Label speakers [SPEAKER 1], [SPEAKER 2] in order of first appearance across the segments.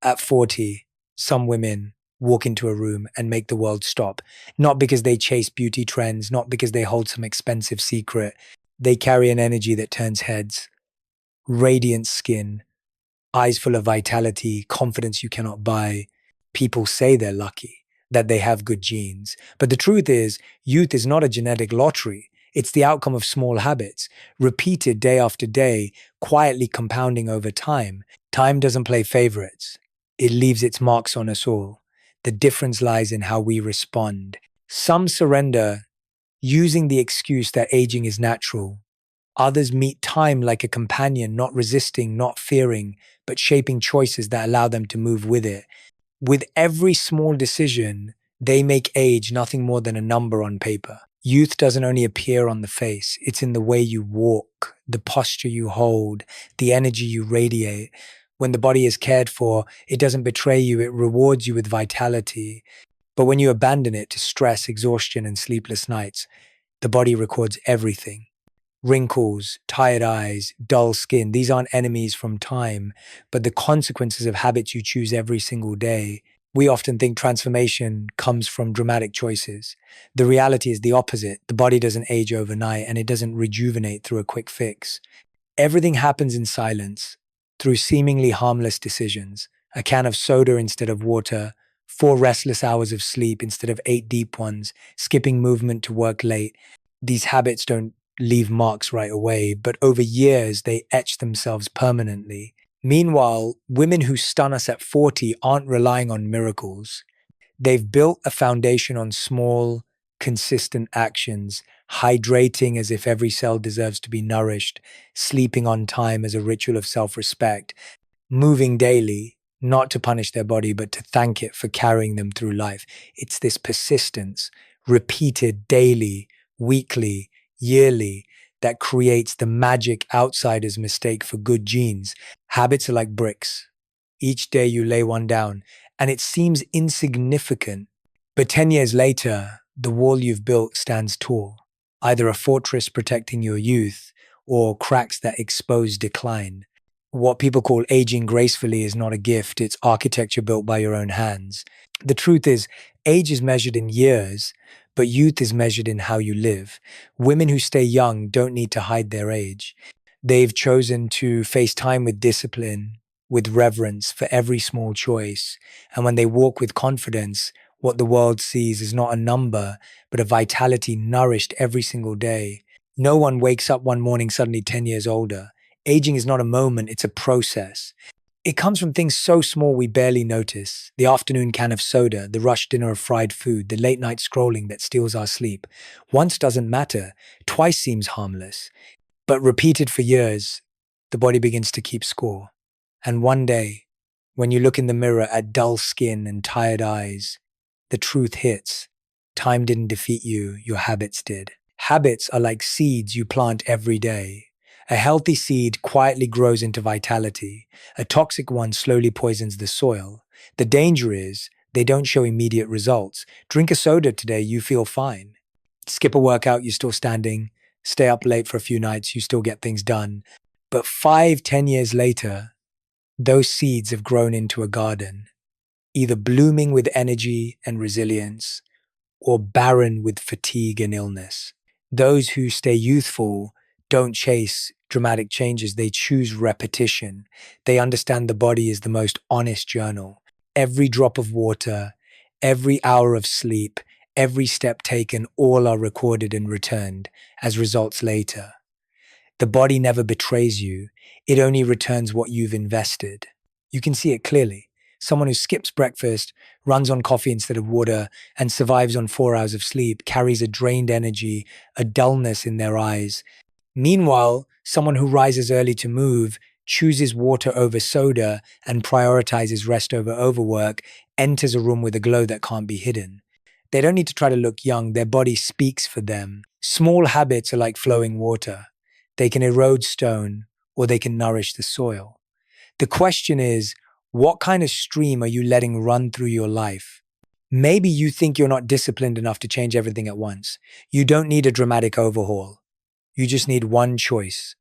[SPEAKER 1] At 40, some women walk into a room and make the world stop. Not because they chase beauty trends, not because they hold some expensive secret. They carry an energy that turns heads, radiant skin, eyes full of vitality, confidence you cannot buy. People say they're lucky, that they have good genes. But the truth is, youth is not a genetic lottery. It's the outcome of small habits, repeated day after day, quietly compounding over time. Time doesn't play favorites. It leaves its marks on us all. The difference lies in how we respond. Some surrender, using the excuse that aging is natural. Others meet time like a companion, not resisting, not fearing, but shaping choices that allow them to move with it. With every small decision, they make age nothing more than a number on paper. Youth doesn't only appear on the face, it's in the way you walk, the posture you hold, the energy you radiate. When the body is cared for, it doesn't betray you, it rewards you with vitality. But when you abandon it to stress, exhaustion, and sleepless nights, the body records everything. Wrinkles, tired eyes, dull skin, these aren't enemies from time, but the consequences of habits you choose every single day. We often think transformation comes from dramatic choices. The reality is the opposite. The body doesn't age overnight and it doesn't rejuvenate through a quick fix. Everything happens in silence, through seemingly harmless decisions. A can of soda instead of water, 4 restless hours of sleep instead of 8 deep ones, skipping movement to work late. These habits don't leave marks right away, but over years they etch themselves permanently. Meanwhile, women who stun us at 40 aren't relying on miracles. They've built a foundation on small, consistent actions, hydrating as if every cell deserves to be nourished, sleeping on time as a ritual of self-respect, moving daily, not to punish their body, but to thank it for carrying them through life. It's this persistence, repeated daily, weekly, yearly, that creates the magic outsiders mistake for good genes. Habits are like bricks. Each day you lay one down, and it seems insignificant. But 10 years later, the wall you've built stands tall, either a fortress protecting your youth or cracks that expose decline. What people call aging gracefully is not a gift, it's architecture built by your own hands. The truth is, age is measured in years, but youth is measured in how you live. Women who stay young don't need to hide their age. They've chosen to face time with discipline, with reverence for every small choice. And when they walk with confidence, what the world sees is not a number, but a vitality nourished every single day. No one wakes up one morning suddenly 10 years older. Aging is not a moment, it's a process. It comes from things so small we barely notice. The afternoon can of soda, the rushed dinner of fried food, the late night scrolling that steals our sleep. Once doesn't matter, twice seems harmless. But repeated for years, the body begins to keep score. And one day, when you look in the mirror at dull skin and tired eyes, the truth hits. Time didn't defeat you, your habits did. Habits are like seeds you plant every day. A healthy seed quietly grows into vitality. A toxic one slowly poisons the soil. The danger is they don't show immediate results. Drink a soda today, you feel fine. Skip a workout, you're still standing. Stay up late for a few nights, you still get things done. But 5, 10 years later, those seeds have grown into a garden, either blooming with energy and resilience, or barren with fatigue and illness. Those who stay youthful don't chase dramatic changes, they choose repetition. They understand the body is the most honest journal. Every drop of water, every hour of sleep, every step taken, all are recorded and returned as results later. The body never betrays you, it only returns what you've invested. You can see it clearly. Someone who skips breakfast, runs on coffee instead of water, and survives on 4 hours of sleep carries a drained energy, a dullness in their eyes. Meanwhile, someone who rises early to move, chooses water over soda, and prioritizes rest over overwork, enters a room with a glow that can't be hidden. They don't need to try to look young, their body speaks for them. Small habits are like flowing water. They can erode stone, or they can nourish the soil. The question is, what kind of stream are you letting run through your life? Maybe you think you're not disciplined enough to change everything at once. You don't need a dramatic overhaul. You just need one choice,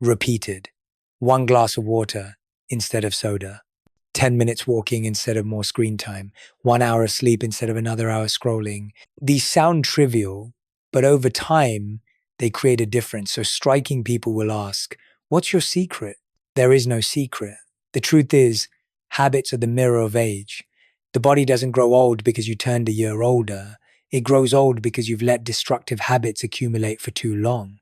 [SPEAKER 1] repeated, 1 glass of water instead of soda. 10 minutes walking instead of more screen time, 1 hour of sleep instead of another hour scrolling. These sound trivial, but over time, they create a difference. So striking people will ask, what's your secret? There is no secret. The truth is, habits are the mirror of age. The body doesn't grow old because you turned a year older. It grows old because you've let destructive habits accumulate for too long.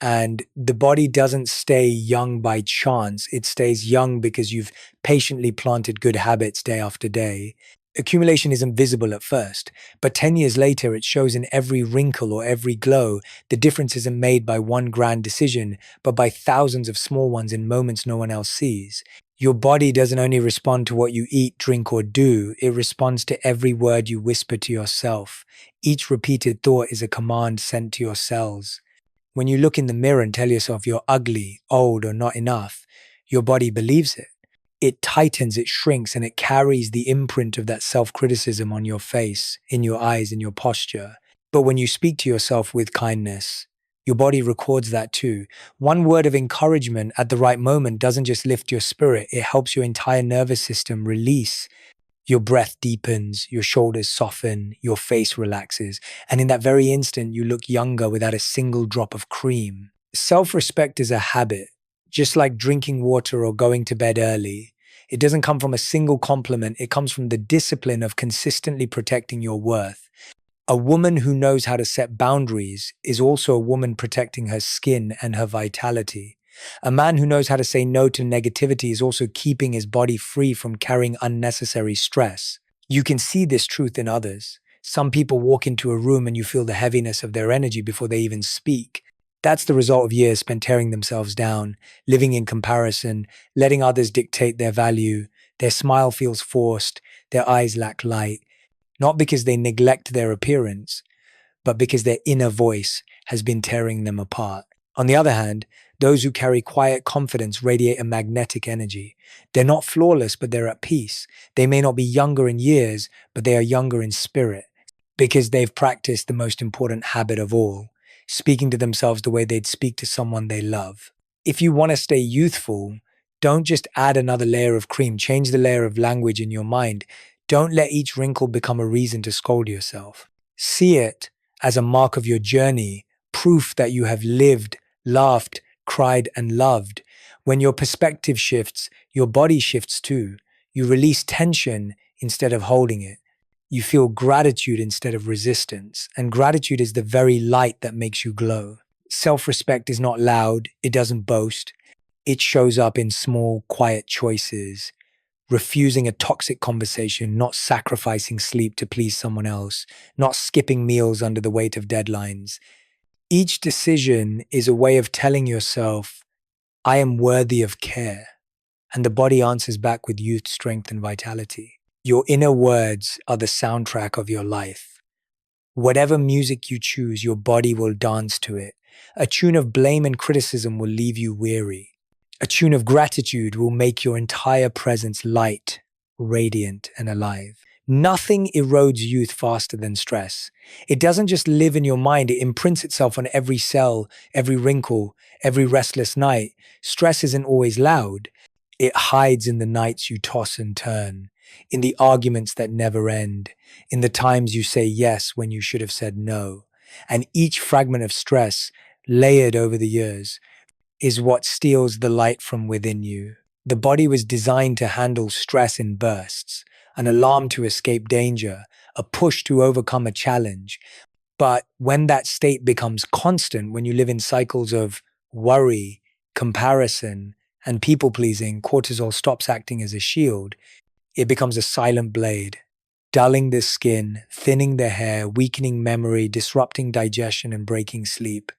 [SPEAKER 1] And the body doesn't stay young by chance. It stays young because you've patiently planted good habits day after day. Accumulation isn't visible at first, but 10 years later, it shows in every wrinkle or every glow. The difference isn't made by one grand decision, but by thousands of small ones in moments no one else sees. Your body doesn't only respond to what you eat, drink, or do, it responds to every word you whisper to yourself. Each repeated thought is a command sent to your cells. When you look in the mirror and tell yourself you're ugly, old, or not enough, your body believes it. It tightens, it shrinks, and it carries the imprint of that self-criticism on your face, in your eyes, in your posture. But when you speak to yourself with kindness, your body records that too. One word of encouragement at the right moment doesn't just lift your spirit, it helps your entire nervous system release. Your breath deepens, your shoulders soften, your face relaxes, and in that very instant, you look younger without a single drop of cream. Self-respect is a habit, just like drinking water or going to bed early. It doesn't come from a single compliment, it comes from the discipline of consistently protecting your worth. A woman who knows how to set boundaries is also a woman protecting her skin and her vitality. A man who knows how to say no to negativity is also keeping his body free from carrying unnecessary stress. You can see this truth in others. Some people walk into a room and you feel the heaviness of their energy before they even speak. That's the result of years spent tearing themselves down, living in comparison, letting others dictate their value. Their smile feels forced, their eyes lack light, not because they neglect their appearance, but because their inner voice has been tearing them apart. On the other hand, those who carry quiet confidence radiate a magnetic energy. They're not flawless, but they're at peace. They may not be younger in years, but they are younger in spirit, because they've practiced the most important habit of all, speaking to themselves the way they'd speak to someone they love. If you want to stay youthful, don't just add another layer of cream, change the layer of language in your mind. Don't let each wrinkle become a reason to scold yourself. See it as a mark of your journey, proof that you have lived, laughed, cried, and loved. When your perspective shifts, your body shifts too. You release tension instead of holding it. You feel gratitude instead of resistance, and gratitude is the very light that makes you glow. Self-respect is not loud, it doesn't boast. It shows up in small, quiet choices. Refusing a toxic conversation, not sacrificing sleep to please someone else, not skipping meals under the weight of deadlines. Each decision is a way of telling yourself, I am worthy of care. And the body answers back with youth, strength, and vitality. Your inner words are the soundtrack of your life. Whatever music you choose, your body will dance to it. A tune of blame and criticism will leave you weary. A tune of gratitude will make your entire presence light, radiant, and alive. Nothing erodes youth faster than stress. It doesn't just live in your mind, it imprints itself on every cell, every wrinkle, every restless night. Stress isn't always loud. It hides in the nights you toss and turn, in the arguments that never end, in the times you say yes when you should have said no. And each fragment of stress, layered over the years, is what steals the light from within you. The body was designed to handle stress in bursts, an alarm to escape danger, a push to overcome a challenge. But when that state becomes constant, when you live in cycles of worry, comparison, and people-pleasing, cortisol stops acting as a shield. It becomes a silent blade, dulling the skin, thinning the hair, weakening memory, disrupting digestion, and breaking sleep.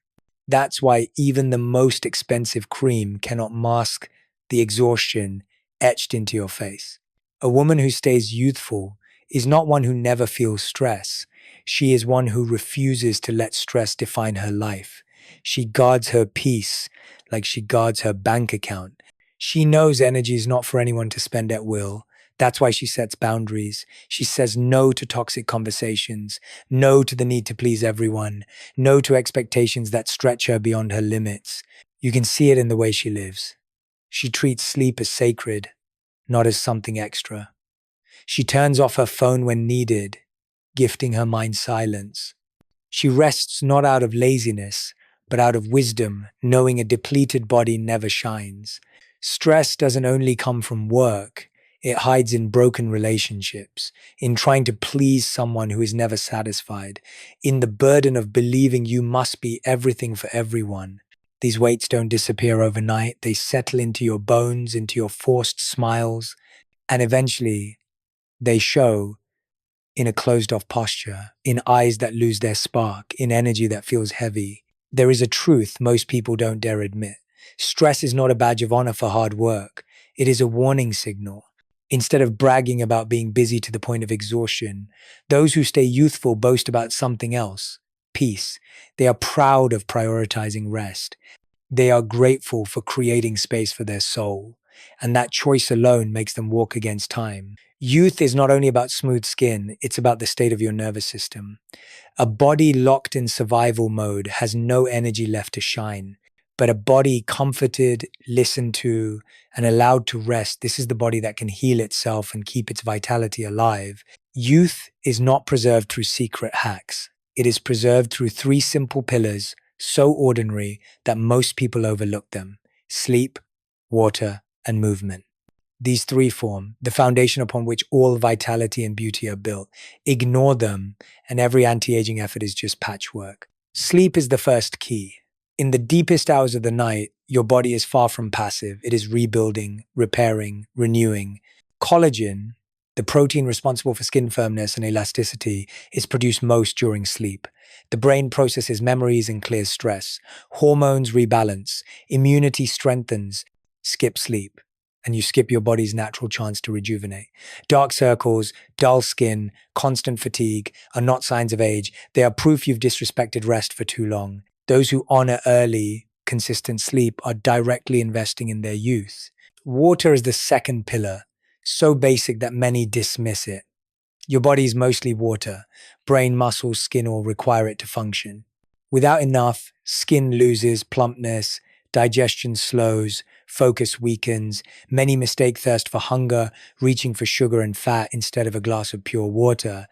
[SPEAKER 1] That's why even the most expensive cream cannot mask the exhaustion etched into your face. A woman who stays youthful is not one who never feels stress. She is one who refuses to let stress define her life. She guards her peace like she guards her bank account. She knows energy is not for anyone to spend at will. That's why she sets boundaries. She says no to toxic conversations, no to the need to please everyone, no to expectations that stretch her beyond her limits. You can see it in the way she lives. She treats sleep as sacred. not as something extra. She turns off her phone when needed, gifting her mind silence. She rests not out of laziness, but out of wisdom, knowing a depleted body never shines. Stress doesn't only come from work, it hides in broken relationships, in trying to please someone who is never satisfied, in the burden of believing you must be everything for everyone. These weights don't disappear overnight, they settle into your bones, into your forced smiles, and eventually they show in a closed off posture, in eyes that lose their spark, in energy that feels heavy. There is a truth most people don't dare admit. Stress is not a badge of honor for hard work. It is a warning signal. Instead of bragging about being busy to the point of exhaustion, those who stay youthful boast about something else, peace. They are proud of prioritizing rest. They are grateful for creating space for their soul. And that choice alone makes them walk against time. Youth is not only about smooth skin, it's about the state of your nervous system. A body locked in survival mode has no energy left to shine. But a body comforted, listened to, and allowed to rest, this is the body that can heal itself and keep its vitality alive. Youth is not preserved through secret hacks. It is preserved through three simple pillars, so ordinary that most people overlook them: sleep, water, and movement. These three form the foundation upon which all vitality and beauty are built. Ignore them, and every anti-aging effort is just patchwork. Sleep is the first key. In the deepest hours of the night, your body is far from passive. It is rebuilding, repairing, renewing. Collagen, the protein responsible for skin firmness and elasticity, is produced most during sleep. The brain processes memories and clears stress. Hormones rebalance. Immunity strengthens. Skip sleep, and you skip your body's natural chance to rejuvenate. Dark circles, dull skin, constant fatigue are not signs of age. They are proof you've disrespected rest for too long. Those who honor early, consistent sleep are directly investing in their youth. Water is the second pillar, so basic that many dismiss it. Your body is mostly water. Brain, muscles, skin all require it to function. Without enough, skin loses plumpness, digestion slows, focus weakens. Many mistake thirst for hunger, reaching for sugar and fat instead of a glass of pure water.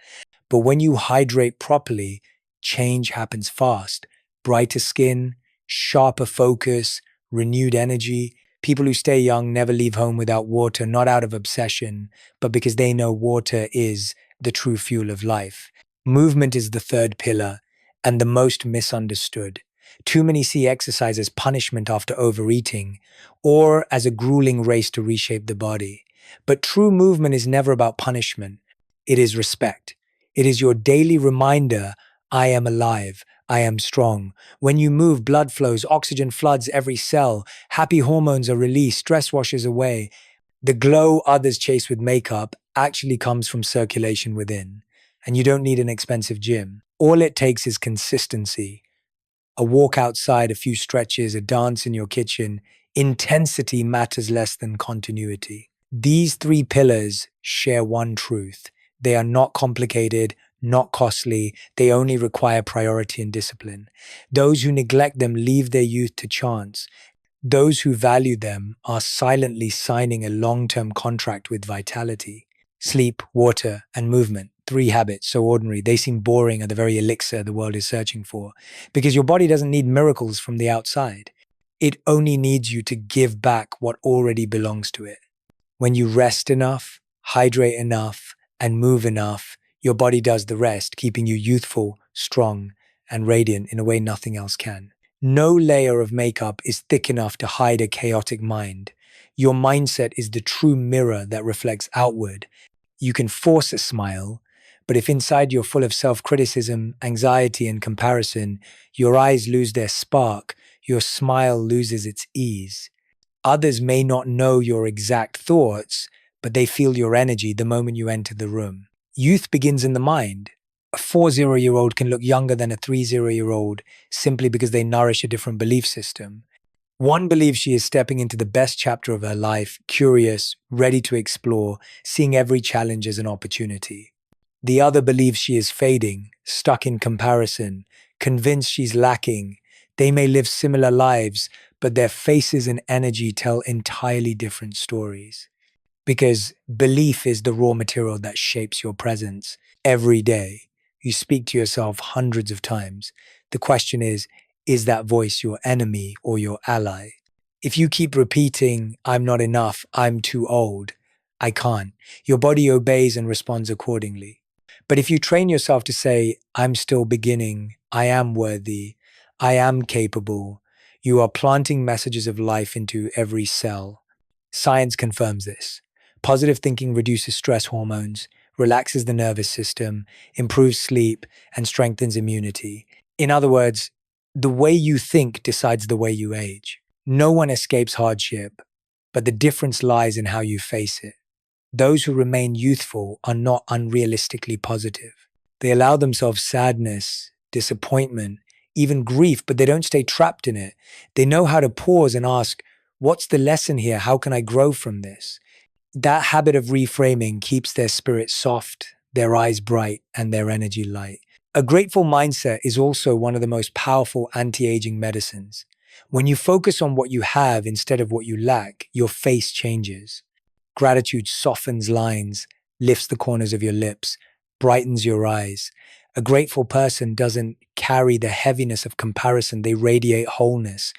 [SPEAKER 1] But when you hydrate properly, change happens fast. Brighter skin, sharper focus, renewed energy. People who stay young never leave home without water, not out of obsession, but because they know water is the true fuel of life. Movement is the third pillar, and the most misunderstood. Too many see exercise as punishment after overeating, or as a grueling race to reshape the body. But true movement is never about punishment. It is respect. It is your daily reminder, I am alive, I am strong. When you move, blood flows, oxygen floods every cell, happy hormones are released, stress washes away. The glow others chase with makeup actually comes from circulation within. And you don't need an expensive gym. All it takes is consistency. A walk outside, a few stretches, a dance in your kitchen. Intensity matters less than continuity. These three pillars share one truth. They are not complicated, not costly. They only require priority and discipline. Those who neglect them leave their youth to chance. Those who value them are silently signing a long-term contract with vitality. Sleep, water, and movement. Three habits, so ordinary. They seem boring, are the very elixir the world is searching for. Because your body doesn't need miracles from the outside. It only needs you to give back what already belongs to it. When you rest enough, hydrate enough, and move enough, your body does the rest, keeping you youthful, strong, and radiant in a way nothing else can. No layer of makeup is thick enough to hide a chaotic mind. Your mindset is the true mirror that reflects outward. You can force a smile, but if inside you're full of self-criticism, anxiety, and comparison, your eyes lose their spark, your smile loses its ease. Others may not know your exact thoughts, but they feel your energy the moment you enter the room. Youth begins in the mind. A 40-year-old can look younger than a 30-year-old simply because they nourish a different belief system. One believes she is stepping into the best chapter of her life, curious, ready to explore, seeing every challenge as an opportunity. The other believes she is fading, stuck in comparison, convinced she's lacking. They may live similar lives, but their faces and energy tell entirely different stories. because belief is the raw material that shapes your presence every day. You speak to yourself hundreds of times. The question is that voice your enemy or your ally? If you keep repeating, I'm not enough, I'm too old, I can't, your body obeys and responds accordingly. But if you train yourself to say, I'm still beginning, I am worthy, I am capable, you are planting messages of life into every cell. Science confirms this. Positive thinking reduces stress hormones, relaxes the nervous system, improves sleep, and strengthens immunity. In other words, the way you think decides the way you age. No one escapes hardship, but the difference lies in how you face it. Those who remain youthful are not unrealistically positive. They allow themselves sadness, disappointment, even grief, but they don't stay trapped in it. They know how to pause and ask, what's the lesson here? How can I grow from this? That habit of reframing keeps their spirit soft, their eyes bright, and their energy light. A grateful mindset is also one of the most powerful anti-aging medicines. When you focus on what you have instead of what you lack, your face changes. Gratitude softens lines, lifts the corners of your lips, brightens your eyes. A grateful person doesn't carry the heaviness of comparison, they radiate wholeness.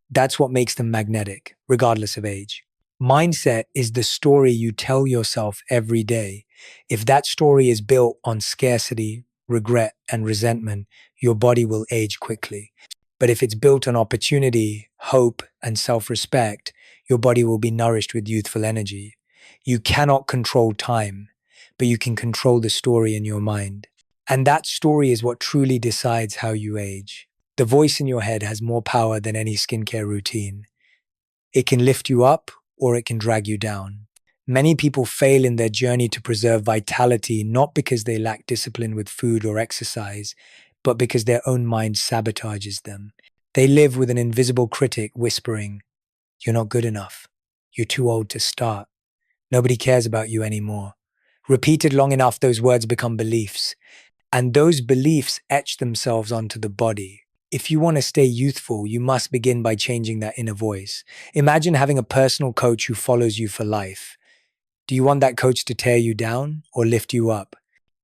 [SPEAKER 1] That's what makes them magnetic, regardless of age. Mindset is the story you tell yourself every day. If that story is built on scarcity, regret, and resentment, your body will age quickly. But if it's built on opportunity, hope, and self-respect, your body will be nourished with youthful energy. You cannot control time, but you can control the story in your mind. And that story is what truly decides how you age. The voice in your head has more power than any skincare routine. It can lift you up or it can drag you down. Many people fail in their journey to preserve vitality not because they lack discipline with food or exercise, but because their own mind sabotages them. They live with an invisible critic whispering, "You're not good enough. You're too old to start. Nobody cares about you anymore." Repeated long enough, those words become beliefs, and those beliefs etch themselves onto the body. If you want to stay youthful, you must begin by changing that inner voice. Imagine having a personal coach who follows you for life. Do you want that coach to tear you down or lift you up?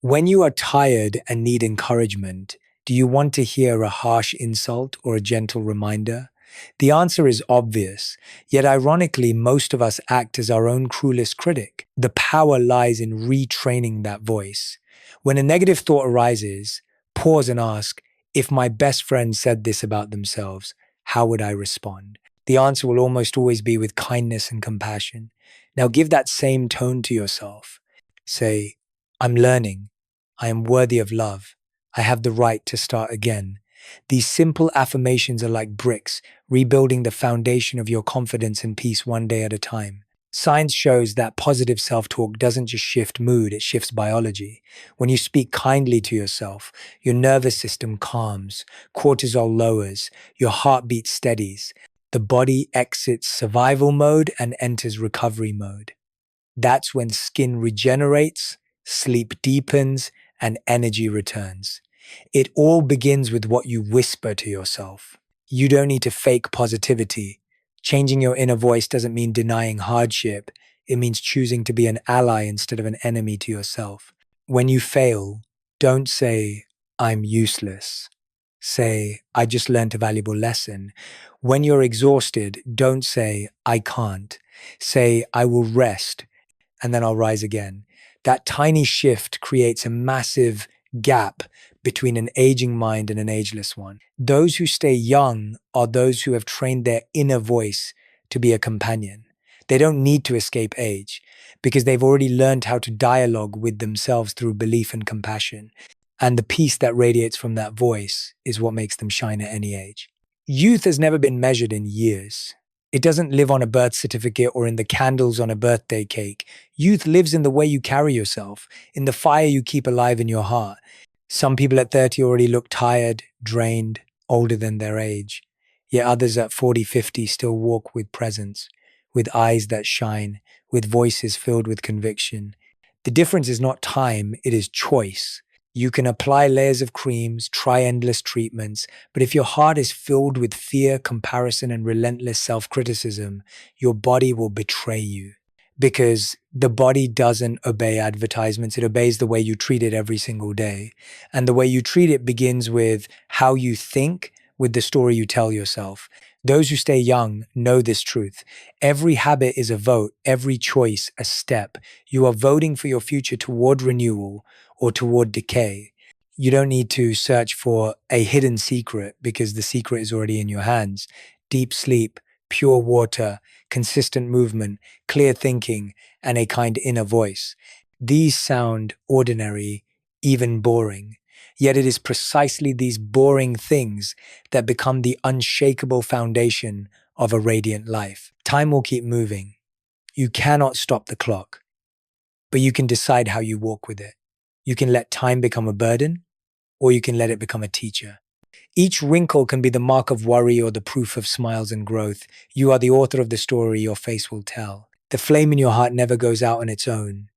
[SPEAKER 1] When you are tired and need encouragement, do you want to hear a harsh insult or a gentle reminder? The answer is obvious, yet ironically, most of us act as our own cruelest critic. The power lies in retraining that voice. When a negative thought arises, pause and ask, if my best friend said this about themselves, how would I respond? The answer will almost always be with kindness and compassion. Now give that same tone to yourself. Say, I'm learning. I am worthy of love. I have the right to start again. These simple affirmations are like bricks, rebuilding the foundation of your confidence and peace one day at a time. Science shows that positive self-talk doesn't just shift mood, it shifts biology. When you speak kindly to yourself, your nervous system calms, cortisol lowers, your heartbeat steadies. The body exits survival mode and enters recovery mode. That's when skin regenerates, sleep deepens, and energy returns. It all begins with what you whisper to yourself. You don't need to fake positivity. Changing your inner voice doesn't mean denying hardship. It means choosing to be an ally instead of an enemy to yourself. When you fail, don't say, I'm useless. Say, I just learned a valuable lesson. When you're exhausted, don't say, I can't. Say, I will rest, and then I'll rise again. That tiny shift creates a massive gap between an aging mind and an ageless one. Those who stay young are those who have trained their inner voice to be a companion. They don't need to escape age because they've already learned how to dialogue with themselves through belief and compassion. And the peace that radiates from that voice is what makes them shine at any age. Youth has never been measured in years. It doesn't live on a birth certificate or in the candles on a birthday cake. Youth lives in the way you carry yourself, in the fire you keep alive in your heart. Some people at 30 already look tired, drained, older than their age. Yet others at 40, 50 still walk with presence, with eyes that shine, with voices filled with conviction. The difference is not time, it is choice. You can apply layers of creams, try endless treatments, but if your heart is filled with fear, comparison, and relentless self-criticism, your body will betray you. because the body doesn't obey advertisements. It obeys the way you treat it every single day. And the way you treat it begins with how you think, with the story you tell yourself. Those who stay young know this truth. Every habit is a vote, every choice a step. You are voting for your future toward renewal or toward decay. You don't need to search for a hidden secret because the secret is already in your hands. Deep sleep, pure water, consistent movement, clear thinking, and a kind inner voice. These sound ordinary, even boring. Yet it is precisely these boring things that become the unshakable foundation of a radiant life. Time will keep moving. You cannot stop the clock, but you can decide how you walk with it. You can let time become a burden, or you can let it become a teacher. Each wrinkle can be the mark of worry or the proof of smiles and growth. You are the author of the story your face will tell. The flame in your heart never goes out on its own.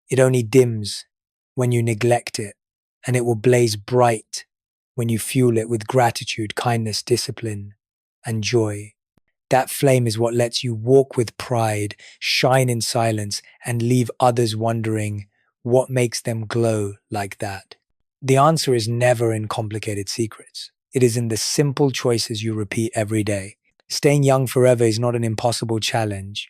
[SPEAKER 1] It only dims when you neglect it, and it will blaze bright when you fuel it with gratitude, kindness, discipline, and joy. That flame is what lets you walk with pride, shine in silence, and leave others wondering what makes them glow like that. The answer is never in complicated secrets. It is in the simple choices you repeat every day. Staying young forever is not an impossible challenge.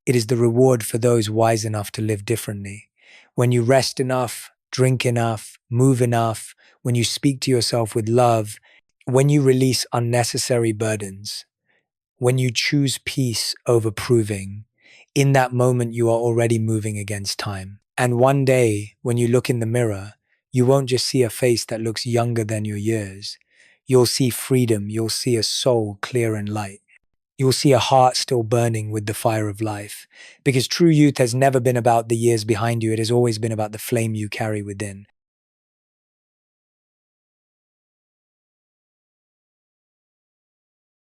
[SPEAKER 1] It is the reward for those wise enough to live differently. When you rest enough, drink enough, move enough, when you speak to yourself with love, when you release unnecessary burdens, when you choose peace over proving, in that moment you are already moving against time. And one day, when you look in the mirror, you won't just see a face that looks younger than your years. You'll see freedom. You'll see a soul clear and light. You'll see a heart still burning with the fire of life. Because true youth has never been about the years behind you. It has always been about the flame you carry within.